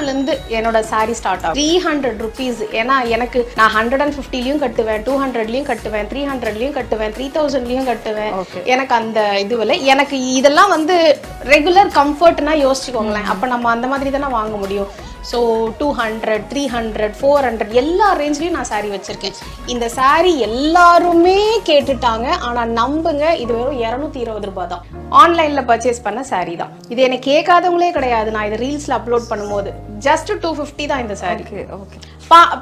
இருந்து என்னோட sorry start ஆகும். 300 rupees. ஏன்னா எனக்கு நான் 150லயும் கட்டுவேன், 200லயும் கட்டுவேன், 300லயும் கட்டுவேன், 3000லயும் கட்டுவேன். எனக்கு அந்த இதுவில் எனக்கு இதெல்லாம் வந்து ரெகுலர் கம்ஃபர்ட்னா யோசிச்சுக்கோங்களேன். அப்போ நம்ம அந்த மாதிரி தானே வாங்க முடியும். ஸோ 200, 300, 400 எல்லா ரேஞ்ச்லையும் நான் சாரீ வச்சுருக்கேன். இந்த சாரீ எல்லாருமே கேட்டுட்டாங்க. ஆனால் நம்புங்க, இது வெறும் 220 ரூபாய் தான். ஆன்லைனில் பர்ச்சேஸ் பண்ண சாரீ தான் இது. எனக்கு கேட்காதவங்களே கிடையாது. நான் இதை ரீல்ஸில் அப்லோட் பண்ணும்போது ஜஸ்ட் 250 தான் இந்த சாரீ.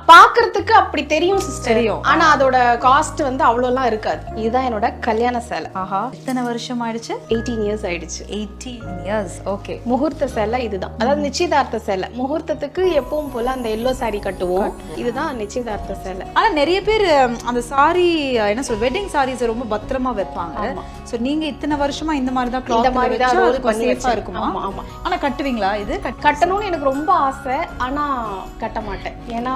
பாக்குறதுக்கு அப்படி தெரியும் சிஸ்டர், ஆனா அதோட காஸ்ட் வந்து அவ்வளோலாம் இருக்காது. இதுதான் என்னோட கல்யாண சேலை. ஆஹா, எத்தனை வருஷம் ஆயிடுச்சு? 18 years ஆயிடுச்சு. 18 years. ஓகே. முகூர்த்த சேலை இதுதான், அதாவது நிச்சயதார்த்த சேலை. முகூர்த்தத்துக்கு எப்பவும் போல அந்த எல்லோ சாரி கட்டுவோம். இதுதான் நிச்சயதார்த்த சேலை. ஆனா நிறைய பேர் அந்த சாரி என்ன சொல்ற வெட்டிங் சாரீஸ் ரொம்ப பத்திரமா வைப்பாங்க. சோ நீங்க இத்தனை வருஷமா இந்த மாதிரி தான் இந்த மாதிரி தான் ரோல் பண்ணி சேஃபா இருக்குமா? ஆமா. ஆனா கட்டுவீங்களா? இது கட்டணும்னு எனக்கு ரொம்ப ஆசை, ஆனா கட்ட மாட்டேன். ஏன்னா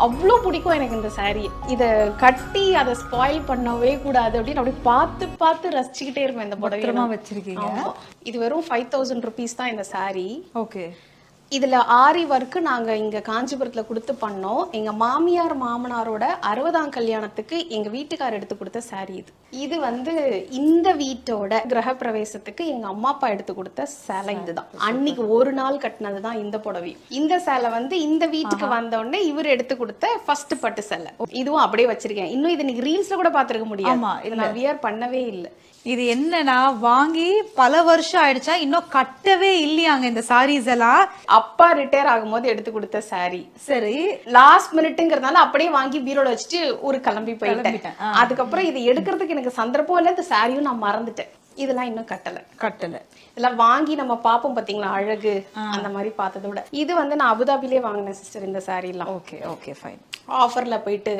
அவ்வளோ பிடிக்கும் எனக்கு இந்த சாரீ. இதை கட்டி அதை ஸ்பாயில் பண்ணவே கூடாது அப்படின்னு அப்படி பார்த்து பார்த்து ரசிச்சுக்கிட்டே இருப்பேன். இந்த புடவை வச்சிருக்கீங்க. இது வெறும் 5000 rupees தான் இந்த சாரீ. ஓகே. இதுல ஆரி ஒர்க்கு நாங்க இங்க காஞ்சிபுரத்துல கொடுத்து பண்ணோம். எங்க மாமியார் மாமனாரோட 60ஆம் கல்யாணத்துக்கு எங்க வீட்டுக்காரர் எடுத்து கொடுத்த சாரீ இது. இது வந்து இந்த வீட்டோட கிரக பிரவேசத்துக்கு எங்க அம்மா அப்பா எடுத்து கொடுத்த சேலை இதுதான். அன்னைக்கு ஒரு நாள் கட்டினதுதான் இந்த புடவை. இந்த சேலை வந்து இந்த வீட்டுக்கு வந்த உடனே இவர் எடுத்து கொடுத்த ஃபர்ஸ்ட் பட்டு சேலை. இதுவும் அப்படியே வச்சிருக்கேன். இன்னும் இது நீங்க ரீல்ஸ்ல கூட பாத்துருக்க முடியாது. இது நான் வியர் பண்ணவே இல்லை. இது என்னன்னா வாங்கி பல வருஷம் ஆயிடுச்சா, இன்னும் கட்டவே இல்லையாங்க இந்த சாரீஸ் எல்லாம். அப்பா ரிட்டையர் ஆகும்போது எடுத்து கொடுத்த சாரி. சரி, லாஸ்ட் மினிட்ங்கிறதுனால அப்படியே வாங்கி பீரோல வச்சுட்டு ஊருக்கு கிளம்பி போயிட்டேன். அதுக்கப்புறம் இது எடுக்கிறதுக்கு எனக்கு சந்தர்ப்பம் இல்லை. இந்த சாரியும் நான் மறந்துட்டேன். இதெல்லாம் இன்னும் கட்டல. இதெல்லாம் வாங்கி நம்ம பாப்போம் பாத்தீங்களா, அழகு அந்த மாதிரி பார்த்ததோட. இது வந்து நான் அபுதாபிலே வாங்கினேன் சிஸ்டர் இந்த சாரி எல்லாம். Okay fine. ஆஃபர்ல போயிட்டு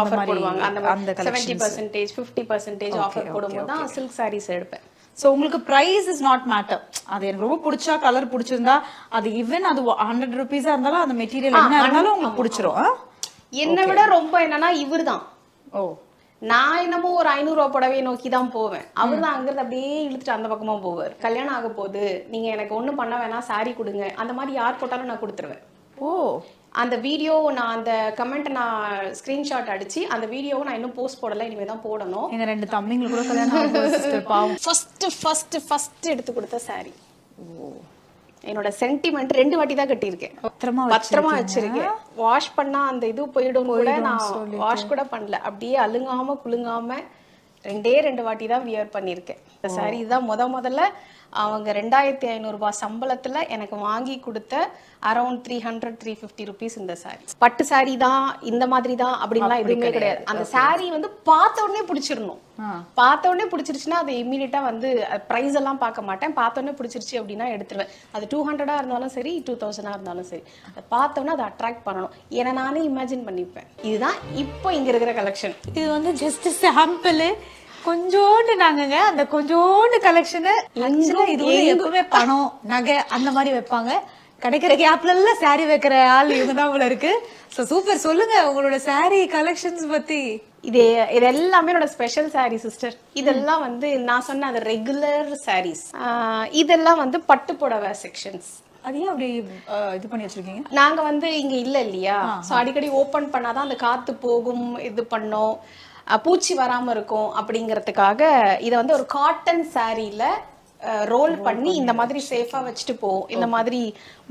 ஆஃபர் போடுவாங்க. அந்த 70%, 50% ஆஃபர் போடும்போது தான் சில்க் சாரீஸ் எடுப்பேன். சோ உங்களுக்கு பிரைஸ் இஸ் நாட் மேட்டர். அது எனக்கு ரொம்ப பிடிச்சா, கலர் பிடிச்சிருந்தா, அது ஈவன் அது 100 rupees-ஆ இருந்தாலும் அந்த மெட்டீரியல் என்ன இருந்தாலும் உங்களுக்கு பிடிச்சிரும். என்னை விட ரொம்ப என்னன்னா இவர் தான். நான் என்னமோ ஒரு 500 ரூபாய் புடவையை நோக்கி தான் போவேன். அவர் தான் அங்கிருந்து அப்படியே இழுத்துட்டு அந்த பக்கமா போவார். கல்யாணம் ஆக போகுது, நீங்க எனக்கு ஒண்ணும் பண்ண வேணாம், சாரி கொடுங்க, அந்த மாதிரி யார் போட்டாலும் நான் கொடுத்துருவேன். அந்த வீடியோ நான் அந்த கமெண்ட் நான் ஸ்கிரீன்ஷாட் அடிச்சு அந்த வீடியோவை நான் இன்னும் போஸ்ட் போடல, இனிமே தான் போடணும். எங்க 2 தம்பிங்களுக்கு கூட கல்யாணம் ஆகுது சிஸ்டர். பாவம். ஃபர்ஸ்ட் எடுத்து கொடுத்த சாரி. என்னோட சென்டிமெண்ட் 2 வாட்டி தான் கட்டியிருக்கேன். பத்திரமா வச்சிருக்கேன். வாஷ் பண்ணா அந்த இது போயிடும் கூட, நான் வாஷ் கூட பண்ணல. அப்படியே அழுங்காம குலுங்காம 2 வாட்டி தான் வியர் பண்ணியிருக்கேன். இந்த சாரி தான் முதல்ல அவங்க 2500 ரூபாய் சம்பளத்துல எனக்கு வாங்கி கொடுத்த அரௌண்ட் 300-350 rupees இந்த சாரி. பட்டு சாரி தான், இந்த மாதிரி தான் அப்படின்லாம் எதுவுமே கிடையாது. அந்த சாரி வந்து பார்த்த உடனே பிடிச்சிடணும். பார்த்த உடனே பிடிச்சிருச்சுன்னா அது இம்மீடியட்டா வந்து பிரைஸ் எல்லாம் பார்க்க மாட்டேன். பார்த்த உடனே பிடிச்சிருச்சு அப்படின்னா எடுத்துருவேன். அது 200-ஆ இருந்தாலும் சரி, 2000-ஆ இருந்தாலும் சரி, அதை பார்த்த உடனே அதை அட்ராக்ட் பண்ணணும். ஏன்னா நானே இமேஜின் பண்ணிப்பேன். இதுதான் இப்போ இங்க இருக்கிற கலெக்ஷன். இது வந்து ஜஸ்ட் சாம்பிள். கொஞ்சோண்டு நாங்கங்க அந்த கொஞ்சோண்டு கலெக்ஷனை எதுவுமே பணம் நகை அந்த மாதிரி வைப்பாங்க. கிடைக்கிற கேப்ல எல்லாம் சாரி வைக்கிற ஆள் இவங்க தான் போல இருக்கு. சூப்பர். சொல்லுங்க உங்களோட சாரி கலெக்ஷன்ஸ் பத்தி. இது எல்லாமே என்னோட ஸ்பெஷல் சாரி சிஸ்டர். இதெல்லாம் வந்து நான் சொன்ன அது ரெகுலர் சாரீஸ். இதெல்லாம் வந்து பட்டு புடவை செக்ஷன்ஸ். அதையும் அப்படி இது பண்ணி வச்சிருக்கீங்க. நாங்க வந்து இங்க இல்லையா, ஸோ அடிக்கடி ஓப்பன் பண்ணாதான் அந்த காத்து போகும், இது பண்ணோம், பூச்சி வராம இருக்கும் அப்படிங்கிறதுக்காக இதை வந்து ஒரு காட்டன் சாரியில ரோல் பண்ணி இந்த மாதிரி சேஃபா வச்சுட்டு போவோம். இந்த மாதிரி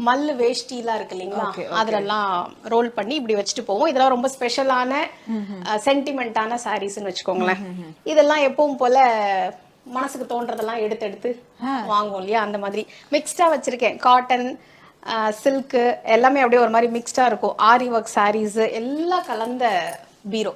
மல்லு வேஷ்டிலாம் இருக்கு இல்லைங்களா, அதுலலாம் ரோல் பண்ணி இப்படி வச்சுட்டு போவோம். இதெல்லாம் ரொம்ப ஸ்பெஷலான சென்டிமெண்டான சாரீஸ்ன்னு வச்சுக்கோங்களேன். இதெல்லாம் எப்பவும் போல மனசுக்கு தோன்றதெல்லாம் எடுத்து வாங்குவோம் இல்லையா, அந்த மாதிரி மிக்ஸ்டா வச்சிருக்கேன். காட்டன், சில்க்கு எல்லாமே அப்படியே ஒரு மாதிரி மிக்ஸ்டா இருக்கும். ஆரி ஒர்க் சாரீஸ் எல்லாம் கலந்த பீரோ.